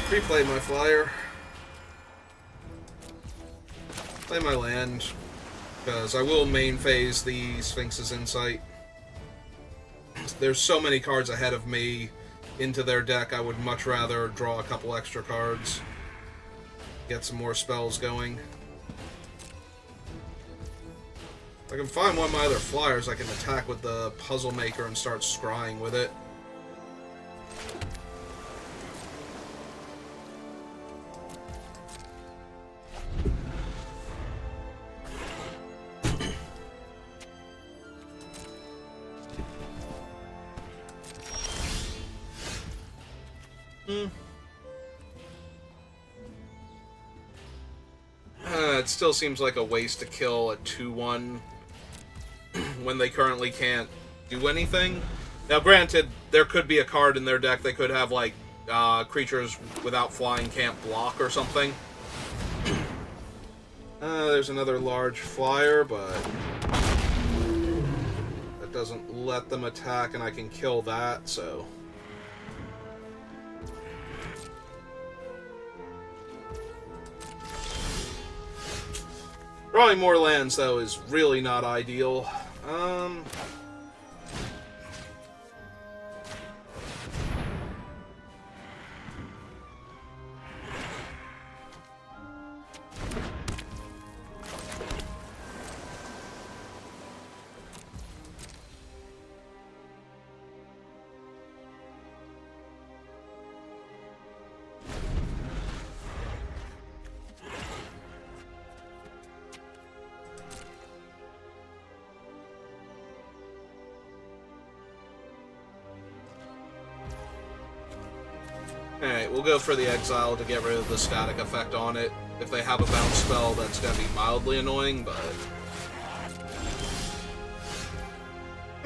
Replay my flyer. Play my land. Because I will main phase the Sphinx's Insight. There's so many cards ahead of me into their deck, I would much rather draw a couple extra cards. Get some more spells going. If I can find one of my other flyers, I can attack with the Puzzle Maker and start scrying with it. It still seems like a waste to kill a 2/1 when they currently can't do anything. Now, granted, there could be a card in their deck. They could have, like, creatures without flying can't block or something. There's another large flyer, but that doesn't let them attack, and I can kill that, so... Drawing more lands, though, is really not ideal. Alright, we'll go for the Exile to get rid of the static effect on it. If they have a bounce spell, that's going to be mildly annoying, but...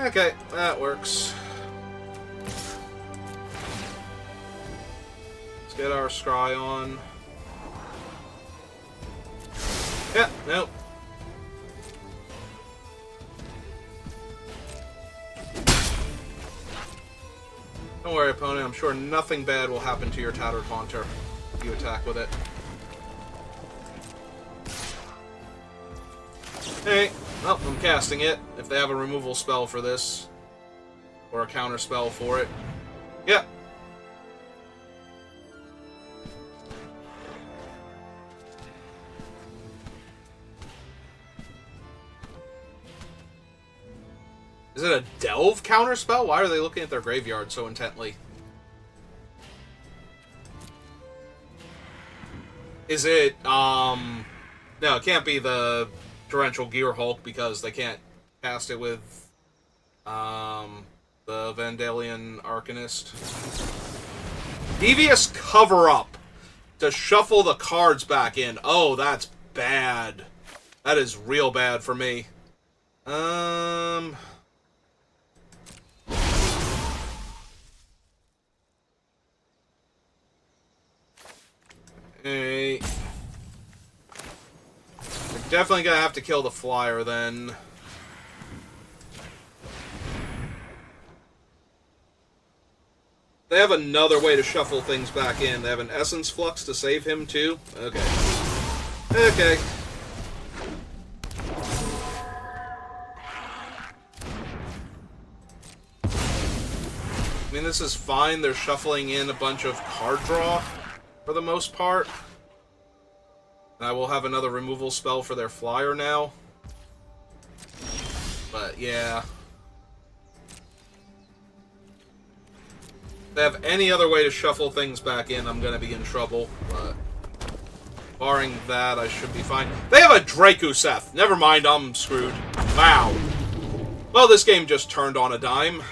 Okay, that works. Let's get our Scry on. Yeah, nope. Don't worry, opponent. I'm sure nothing bad will happen to your Tattered Haunter if you attack with it. Hey, well, I'm casting it. If they have a removal spell for this, or a counter spell for it. Yeah. Is it a Delve counterspell? Why are they looking at their graveyard so intently? Is it, no, it can't be the Torrential Gear Hulk because they can't cast it with, the Vandalian Arcanist. Devious Cover-Up to shuffle the cards back in. Oh, that's bad. That is real bad for me. Hey. We're definitely gonna have to kill the flyer then. They have another way to shuffle things back in. They have an Essence Flux to save him too? Okay. Okay. I mean, this is fine. They're shuffling in a bunch of card draw for the most part. And I will have another removal spell for their flyer now. But, yeah. If they have any other way to shuffle things back in, I'm going to be in trouble. But barring that, I should be fine. They have a Drakuseth. Never mind, I'm screwed. Wow. Well, this game just turned on a dime.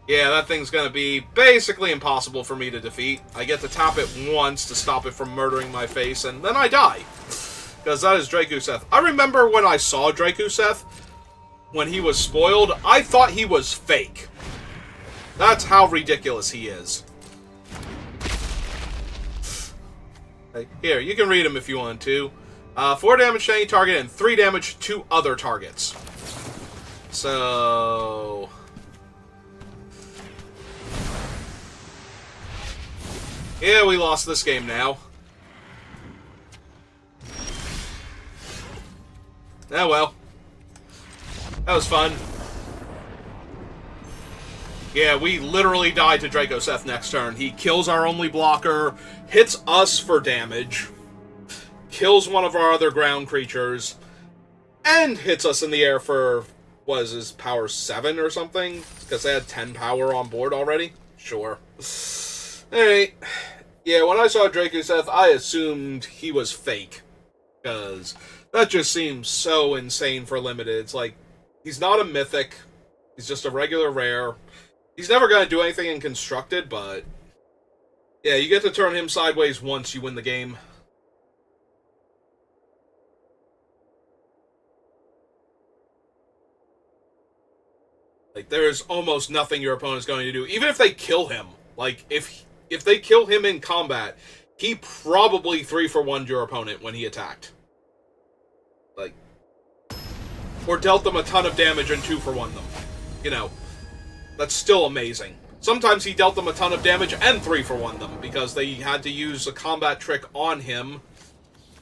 Yeah, that thing's gonna be basically impossible for me to defeat. I get to tap it once to stop it from murdering my face, and then I die. Because that is Drakuseth. I remember when I saw Drakuseth, when he was spoiled, I thought he was fake. That's how ridiculous he is. Here, you can read him if you want to. 4 damage to any target and 3 damage to other targets. So... yeah, we lost this game now. Oh well. That was fun. Yeah, we literally died to Drakuseth next turn. He kills our only blocker, hits us for damage, kills one of our other ground creatures, and hits us in the air for, what is his power, 7 or something? Because they had 10 power on board already? Sure. Alright. Yeah, when I saw Drakuseth, I assumed he was fake. Because that just seems so insane for limited. It's like, he's not a mythic. He's just a regular rare. He's never going to do anything in constructed, but... yeah, you get to turn him sideways once you win the game. Like, there's almost nothing your opponent's going to do. Even if they kill him. Like, if they kill him in combat, he probably 3-for-1'd your opponent when he attacked. Like, or dealt them a ton of damage and 2-for-1'd them. You know, that's still amazing. Sometimes he dealt them a ton of damage and 3-for-1'd them, because they had to use a combat trick on him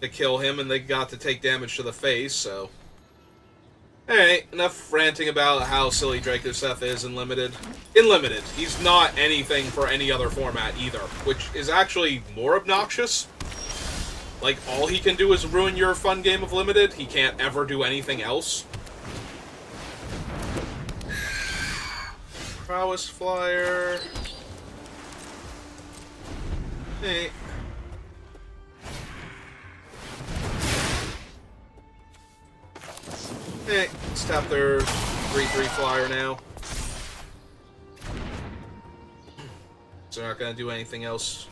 to kill him, and they got to take damage to the face, so... alright, enough ranting about how silly Drakuseth is in Limited. In Limited, he's not anything for any other format either, which is actually more obnoxious. Like, all he can do is ruin your fun game of Limited. He can't ever do anything else. Prowess Flyer. Hey. Hey, let's tap their 3/3 flyer now. So they're not going to do anything else.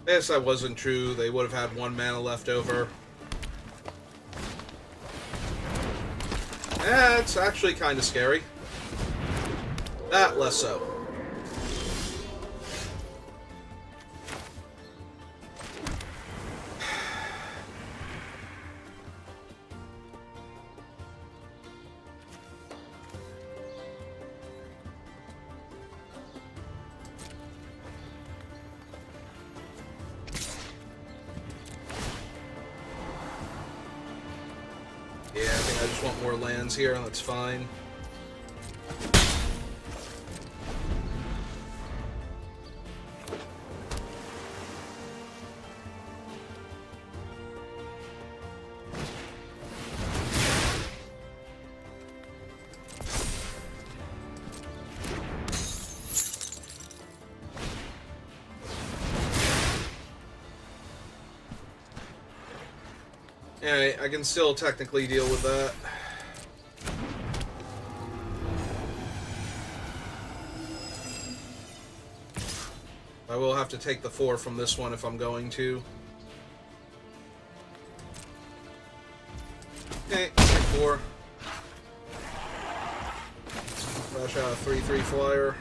Yes, that wasn't true. They would have had 1 mana left over. That's actually kind of scary. That less so. Yeah, I think I just want more lands here, and that's fine. Alright, I can still technically deal with that. I will have to take the 4 from this one if I'm going to. Okay, 4. Flash out a 3/3 flyer.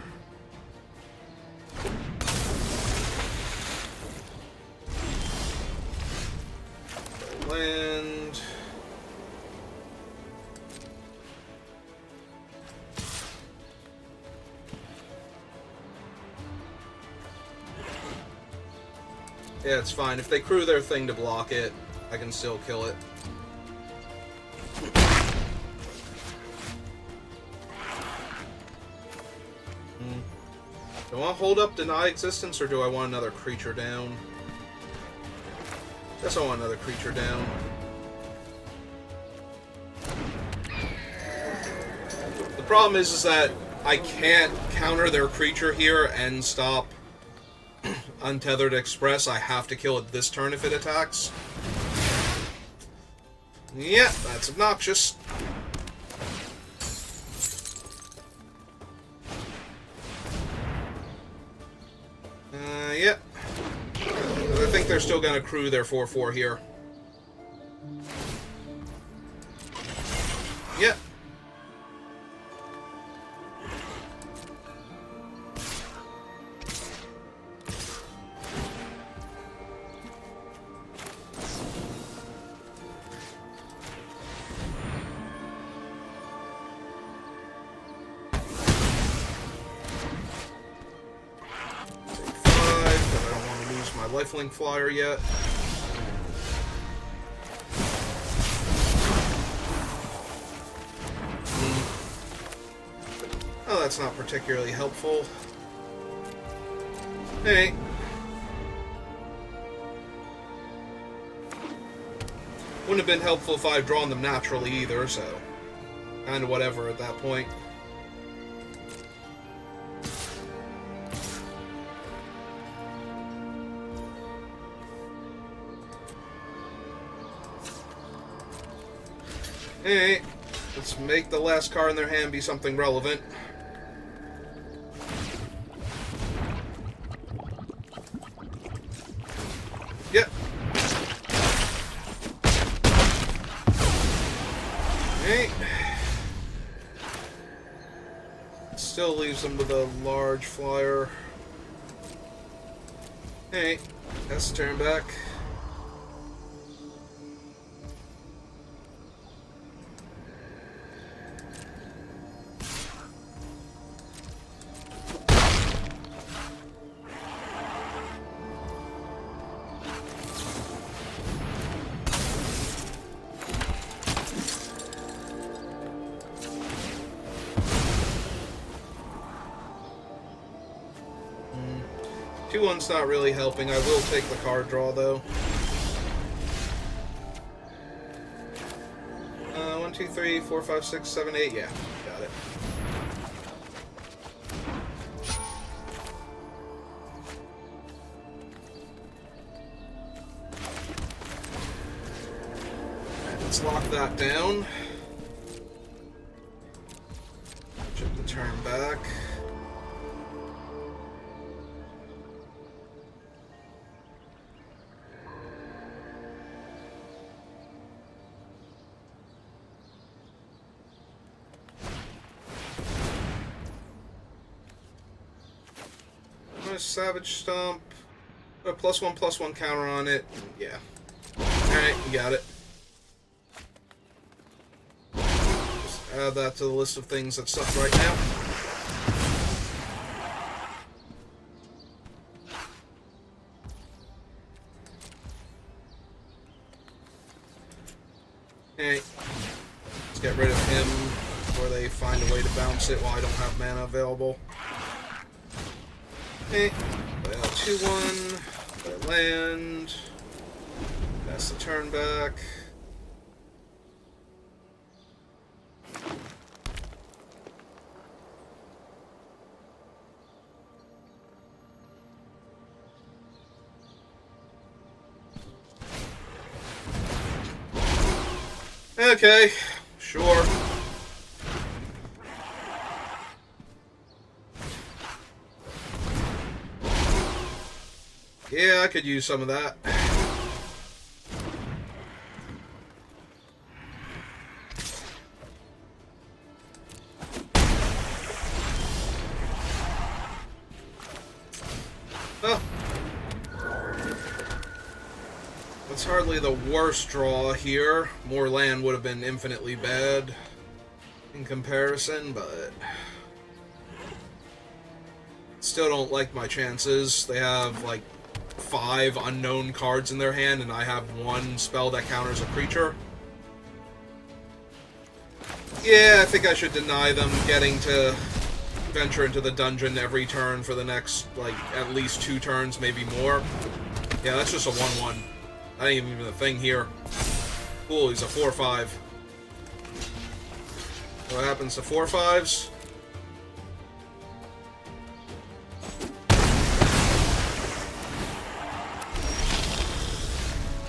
Land. Yeah, it's fine. If they crew their thing to block it, I can still kill it. Do I want hold up, deny existence, or do I want another creature down? Guess I want another creature down. The problem is that I can't counter their creature here and stop Untethered Express. I have to kill it this turn if it attacks. Yeah, that's obnoxious. Yep. I think they're still gonna crew their 4/4 here. Yep. Lifelink flyer yet. Oh, that's not particularly helpful. Hey. Wouldn't have been helpful if I'd drawn them naturally either, so kind of whatever at that point. Hey, let's make the last card in their hand be something relevant. Yep. Hey. Still leaves them with a large flyer. Hey, that's the turn back. Two one's not really helping. I will take the card draw though. 1, 2, 3, 4, 5, 6, 7, 8. Yeah, got it. Let's lock that down. Chip the turn back. Savage Stomp. A +1/+1 counter on it. Yeah. Alright, you got it. Just add that to the list of things that suck right now. Hey. Let's get rid of him before they find a way to bounce it while I don't have mana available. Okay, well, 2/1, let it land, pass the turn back. Okay, sure. Yeah, I could use some of that. Well, that's hardly the worst draw here. More land would have been infinitely bad in comparison, but still don't like my chances. They have, like, 5 unknown cards in their hand, and I have 1 spell that counters a creature. Yeah, I think I should deny them getting to venture into the dungeon every turn for the next, like, at least 2 turns, maybe more. Yeah, that's just a 1-1. That ain't even a thing here. Cool, he's a 4-5. What happens to 4-5s?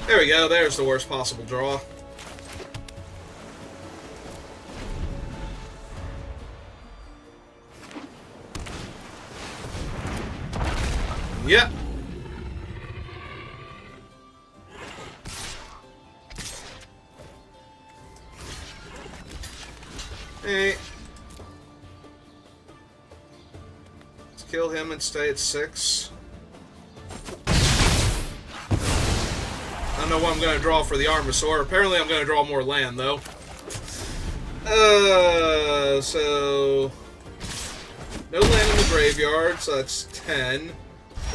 There we go, there's the worst possible draw. Yep. Hey. Let's kill him and stay at 6. I don't know what I'm going to draw for the Armosaur. Apparently I'm going to draw more land, though. So... no land in the graveyard, so that's 10.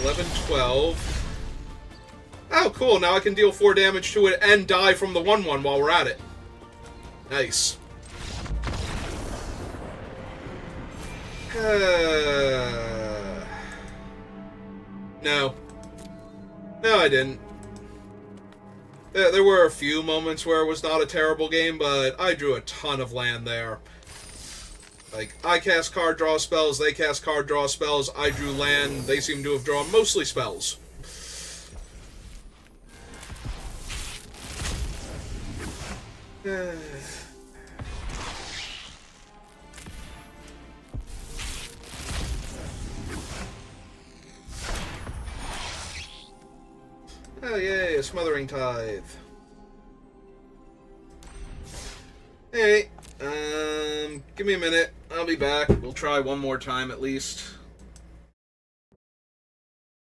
11, 12. Oh, cool. Now I can deal 4 damage to it and die from the 1-1 while we're at it. Nice. No. No, I didn't. There were a few moments where it was not a terrible game, but I drew a ton of land there. Like, I cast card draw spells, they cast card draw spells, I drew land, they seem to have drawn mostly spells. Oh, yay, a Smothering Tithe. Hey, give me a minute. I'll be back. We'll try one more time at least.